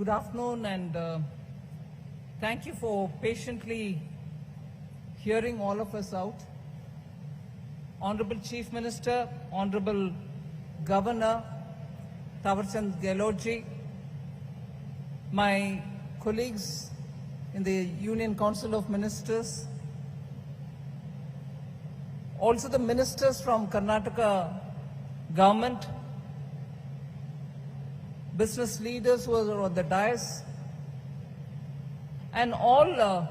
Good afternoon, and thank you for patiently hearing all of us out. Honorable Chief Minister, Honorable Governor Tawarchand Gehlotji, my colleagues in the Union Council of Ministers, also the ministers from Karnataka government, business leaders who are on the dais, and all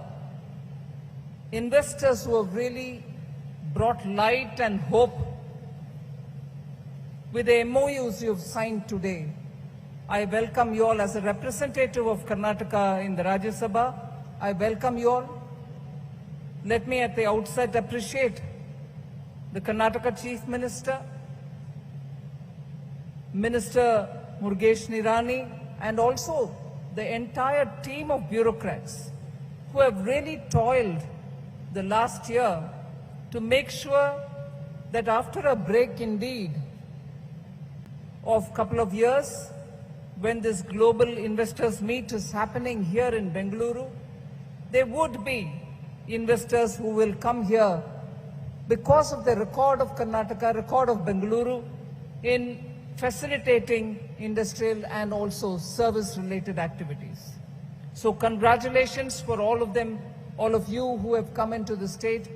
investors who have really brought light and hope with the MOUs you have signed today. I welcome you all as a representative of Karnataka in the Rajya Sabha. I welcome you all. Let me at the outset appreciate the Karnataka Chief Minister, Minister Murugesh Nirani, and also the entire team of bureaucrats who have really toiled the last year to make sure that after a break indeed of a couple of years, when this global investors meet is happening here in Bengaluru, there would be investors who will come here because of the record of Karnataka, record of Bengaluru in facilitating industrial and also service-related activities. So congratulations for all of them, all of you who have come into the state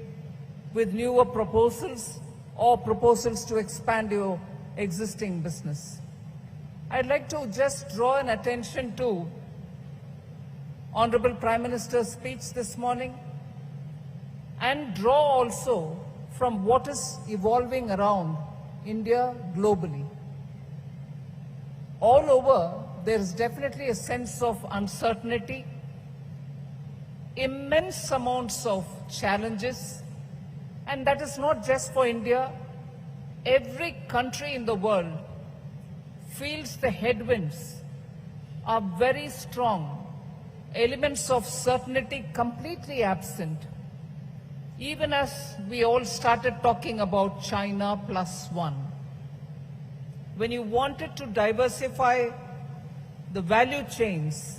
with newer proposals or proposals to expand your existing business. I'd like to just draw an attention to Honorable Prime Minister's speech this morning and draw also from what is evolving around India globally. All over, there is definitely a sense of uncertainty, immense amounts of challenges, and that is not just for India. Every country in the world feels the headwinds are very strong, elements of certainty completely absent, even as we all started talking about China +1. When you wanted to diversify the value chains,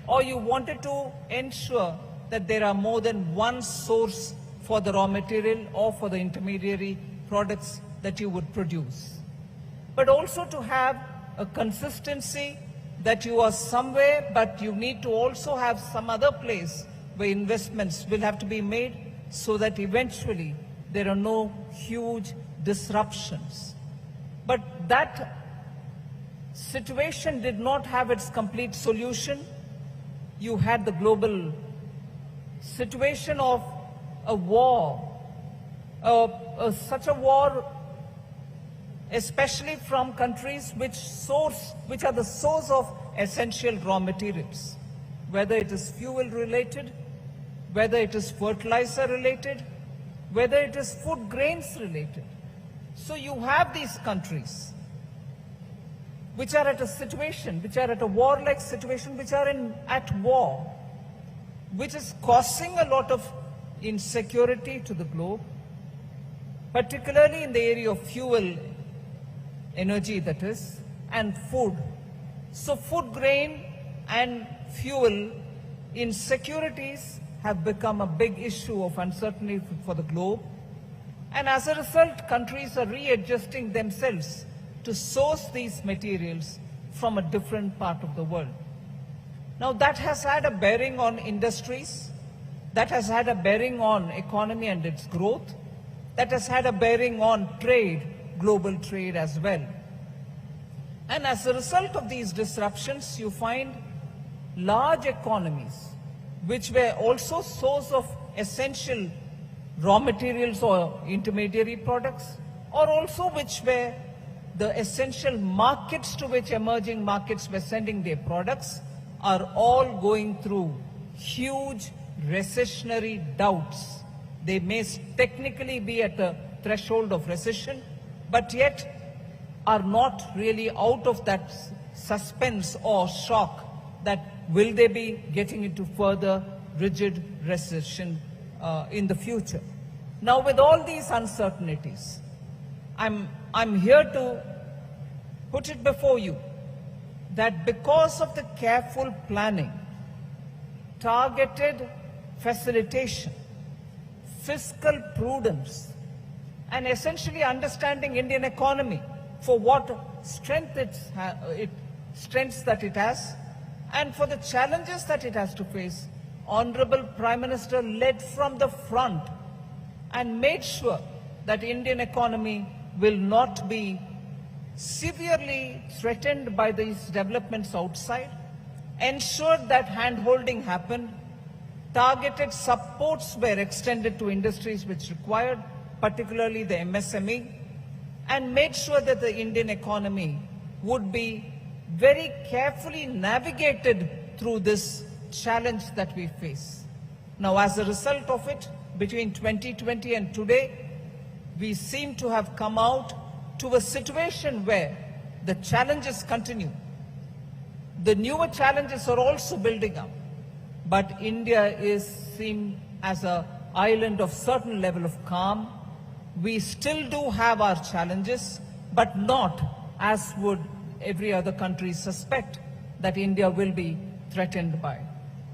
or you wanted to ensure that there are more than one source for the raw material or for the intermediary products that you would produce, but also to have a consistency that you are somewhere, but you need to also have some other place where investments will have to be made so that eventually there are no huge disruptions. But that situation did not have its complete solution. You had the global situation of a war, such a war, especially from countries which are the source of essential raw materials, whether it is fuel related, whether it is fertilizer related, whether it is food grains related. So you have these countries which are at a situation, which are at a war-like situation, which are at war, which is causing a lot of insecurity to the globe, particularly in the area of fuel, energy that is, and food. So food grain and fuel insecurities have become a big issue of uncertainty for the globe. And as a result, countries are readjusting themselves to source these materials from a different part of the world. Now that has had a bearing on industries, that has had a bearing on economy and its growth, that has had a bearing on trade, global trade as well. And as a result of these disruptions, you find large economies, which were also source of essential raw materials or intermediary products, or also which were the essential markets to which emerging markets were sending their products, are all going through huge recessionary doubts. They may technically be at the threshold of recession, but yet are not really out of that suspense or shock that will they be getting into further rigid recession in the future. Now, with all these uncertainties, I'm here to put it before you that because of the careful planning, targeted facilitation, fiscal prudence, and essentially understanding Indian economy for what strengths that it has, and for the challenges that it has to face, Honorable Prime Minister led from the front and made sure that Indian economy will not be severely threatened by these developments outside, ensured that hand-holding happened, targeted supports were extended to industries which required, particularly the MSME, and made sure that the Indian economy would be very carefully navigated through this challenge that we face. Now, as a result of it, between 2020 and today, we seem to have come out to a situation where the challenges continue. The newer challenges are also building up, but India is seen as an island of certain level of calm. We still do have our challenges, but not as would every other country suspect that India will be threatened by.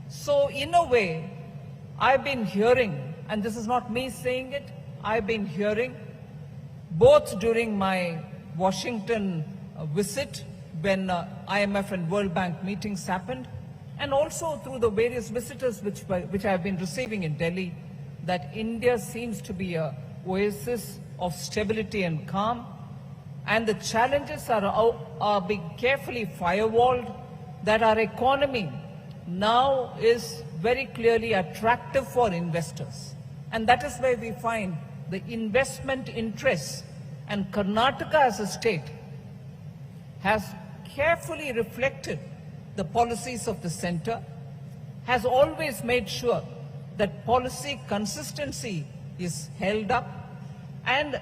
So in a way, I've been hearing, and this is not me saying it, I've been hearing both during my Washington visit when IMF and World Bank meetings happened, and also through the various visitors which I have been receiving in Delhi, that India seems to be an oasis of stability and calm, and the challenges are being carefully firewalled, that our economy now is very clearly attractive for investors. And that is where we find the investment interests, and Karnataka as a state has carefully reflected the policies of the center, has always made sure that policy consistency is held up, and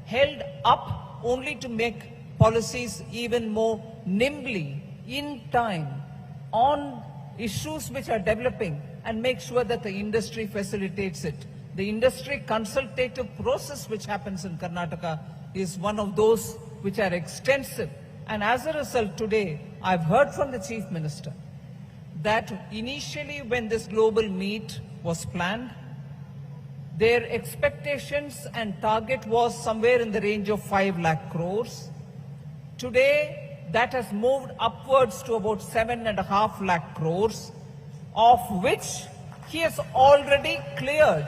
held up only to make policies even more nimbly, in time, on issues which are developing, and make sure that the industry facilitates it. The industry consultative process which happens in Karnataka is one of those which are extensive. And as a result, today, I've heard from the Chief Minister that initially when this global meet was planned, their expectations and target was somewhere in the range of 5 lakh crores. Today, that has moved upwards to about 7.5 lakh crores, of which he has already cleared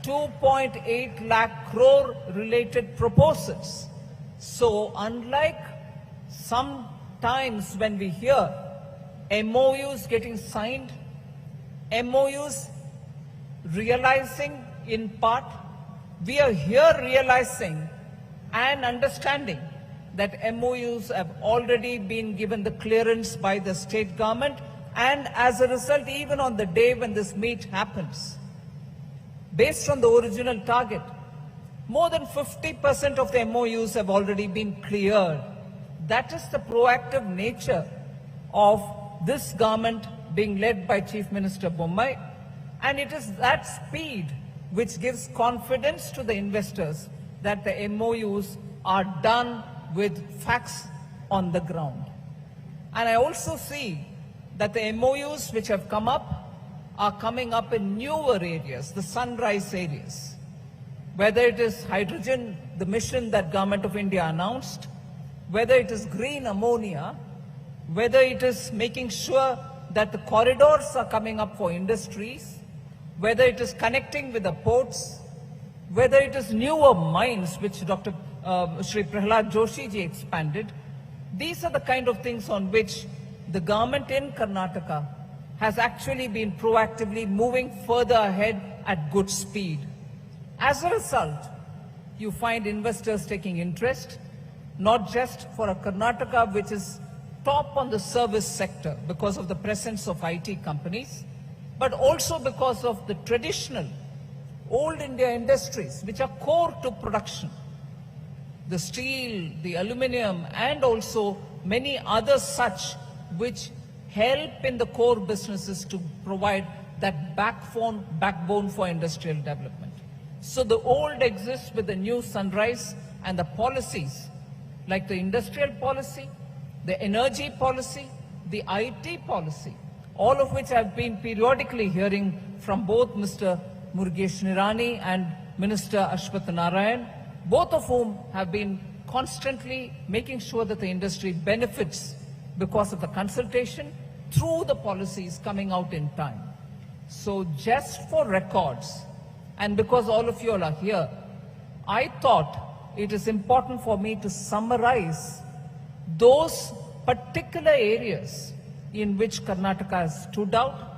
2.8 lakh crore related proposals. So unlike sometimes when we hear MOUs getting signed, MOUs realizing in part, we are here realizing and understanding that MOUs have already been given the clearance by the state government, and as a result, even on the day when this meet happens, based on the original target, more than 50% of the MOUs have already been cleared. That is the proactive nature of this government being led by Chief Minister Bommai, and it is that speed which gives confidence to the investors that the MOUs are done with facts on the ground. And I also see that the MOUs which have come up are coming up in newer areas, the sunrise areas. Whether it is hydrogen, the mission that Government of India announced, whether it is green ammonia, whether it is making sure that the corridors are coming up for industries, whether it is connecting with the ports, whether it is newer mines which Dr. Shri Prahlad Joshi ji expanded. These are the kind of things on which the government in Karnataka has actually been proactively moving further ahead at good speed. As a result, you find investors taking interest, not just for a Karnataka which is top on the service sector because of the presence of IT companies, but also because of the traditional old India industries which are core to production. The steel, the aluminium, and also many others such which help in the core businesses to provide that backbone for industrial development. So the old exists with the new sunrise, and the policies like the industrial policy, the energy policy, the IT policy, all of which I've been periodically hearing from both Mr. Murugesh Nirani and Minister Ashwath Narayan, both of whom have been constantly making sure that the industry benefits because of the consultation through the policies coming out in time. So just for records, and because all of you all are here, I thought it is important for me to summarize those particular areas in which Karnataka has stood out,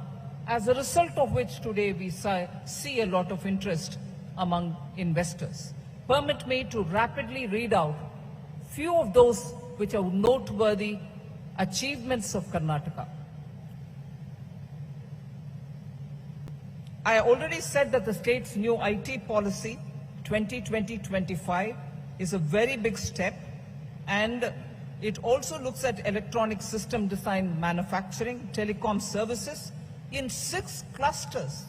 as a result of which today we see a lot of interest among investors. Permit me to rapidly read out few of those which are noteworthy achievements of Karnataka. I already said that the state's new IT policy 2020-25 is a very big step, and it also looks at electronic system design manufacturing, telecom services in 6 clusters.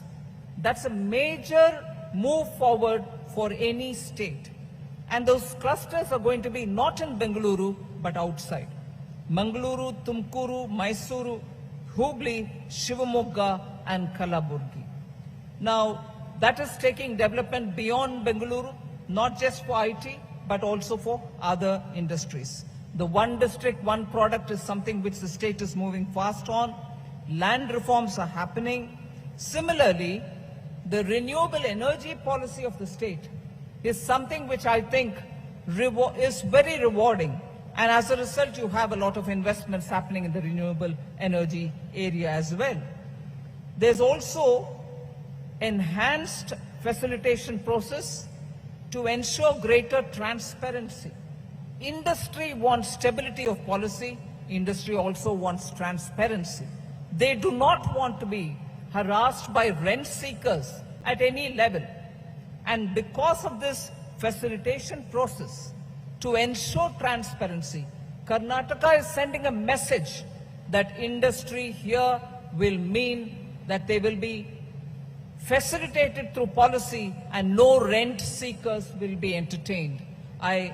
That's a major move forward for any state. And those clusters are going to be not in Bengaluru, but outside. Mangaluru, Tumkuru, Mysuru, Hubli, Shivamogga, and Kalaburgi. Now, that is taking development beyond Bengaluru, not just for IT, but also for other industries. The one district, one product is something which the state is moving fast on. Land reforms are happening. Similarly, the renewable energy policy of the state is something which I think is very rewarding. And as a result, you have a lot of investments happening in the renewable energy area as well. There's also enhanced facilitation process to ensure greater transparency. Industry wants stability of policy. Industry also wants transparency. They do not want to be harassed by rent seekers at any level. And because of this facilitation process, to ensure transparency, Karnataka is sending a message that industry here will mean that they will be facilitated through policy and no rent seekers will be entertained. I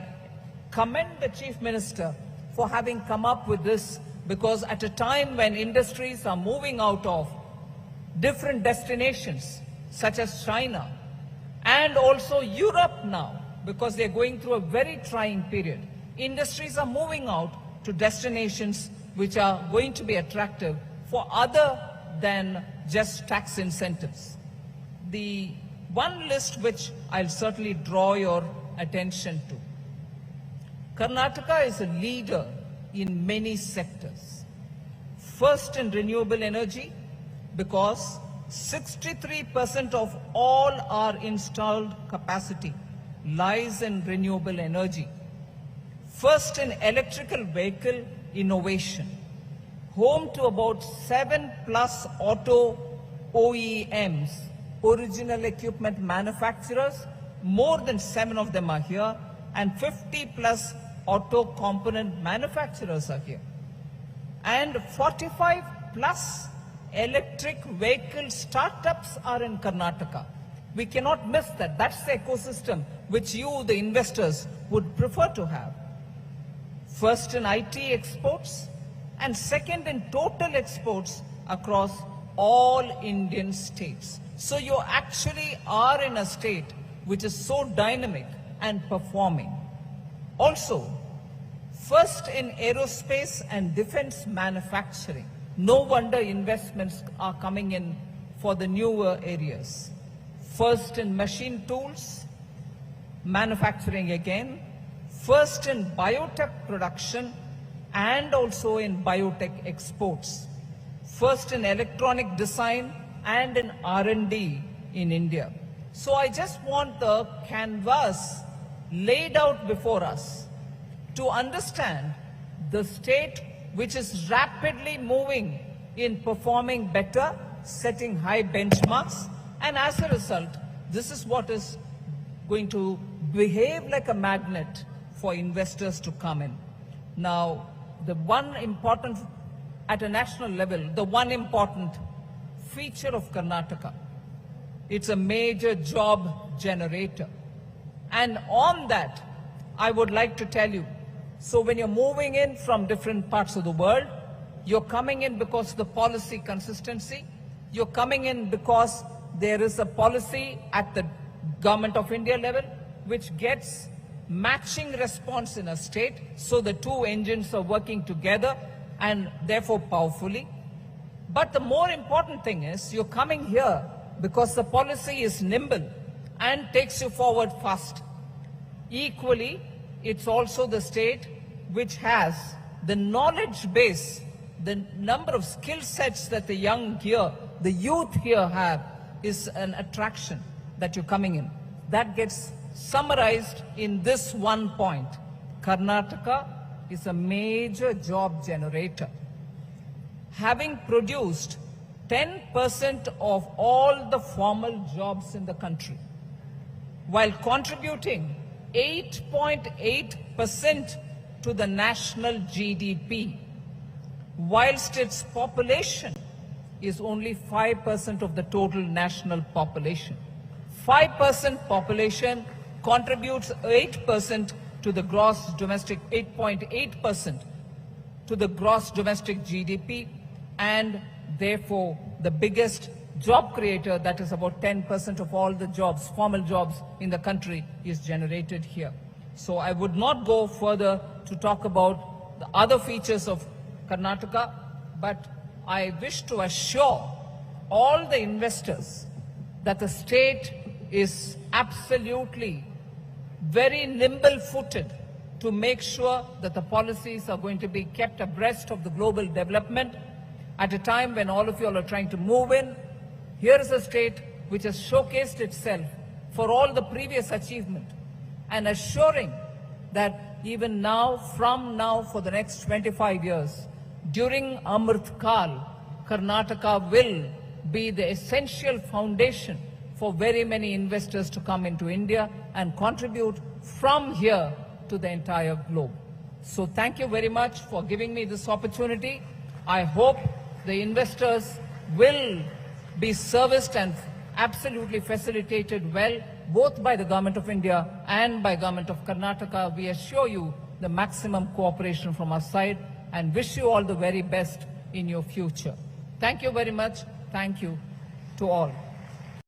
commend the Chief Minister for having come up with this, because at a time when industries are moving out of different destinations, such as China, and also Europe now, because they're going through a very trying period, industries are moving out to destinations which are going to be attractive for other than just tax incentives. The one list which I'll certainly draw your attention to. Karnataka is a leader in many sectors. First in renewable energy, because 63% of all our installed capacity lies in renewable energy. First in electrical vehicle innovation. Home to about 7+ auto OEMs, original equipment manufacturers, more than 7 of them are here, and 50+ auto component manufacturers are here. And 45+ electric vehicle startups are in Karnataka. We cannot miss that. That's the ecosystem which you, the investors, would prefer to have. First in IT exports, and second in total exports across all Indian states. So you actually are in a state which is so dynamic and performing. Also, first in aerospace and defense manufacturing. No wonder investments are coming in for the newer areas. First in machine tools, manufacturing again. First in biotech production and also in biotech exports. First in electronic design and in R&D in India. So I just want the canvas laid out before us to understand the state which is rapidly moving in performing better, setting high benchmarks, and as a result, this is what is going to behave like a magnet for investors to come in. Now, the one important, at a national level, the one important feature of Karnataka, it's a major job generator. And on that, I would like to tell you, So when you're moving in from different parts of the world, you're coming in because of the policy consistency. You're coming in because there is a policy at the Government of India level which gets matching response in a state. So the two engines are working together and therefore powerfully. But the more important thing is you're coming here because the policy is nimble and takes you forward fast. Equally, it's also the state which has the knowledge base, the number of skill sets that the youth here have is an attraction that you're coming in. That gets summarized in this one point. Karnataka is a major job generator. Having produced 10% of all the formal jobs in the country, while contributing 8.8% to the national GDP, whilst its population is only 5% of the total national population. 5% population contributes 8% to the gross domestic, 8.8% to the gross domestic GDP, and therefore the biggest job creator, that is about 10% of all the jobs, formal jobs in the country, is generated here. So I would not go further to talk about the other features of Karnataka, but I wish to assure all the investors that the state is absolutely very nimble-footed to make sure that the policies are going to be kept abreast of the global development at a time when all of you all are trying to move in. Here is a state which has showcased itself for all the previous achievement and assuring that even now, from now for the next 25 years, during Amrit Kal, Karnataka will be the essential foundation for very many investors to come into India and contribute from here to the entire globe. So thank you very much for giving me this opportunity. I hope the investors will be serviced and absolutely facilitated well, both by the Government of India and by Government of Karnataka. We assure you the maximum cooperation from our side and wish you all the very best in your future. Thank you very much. Thank you to all.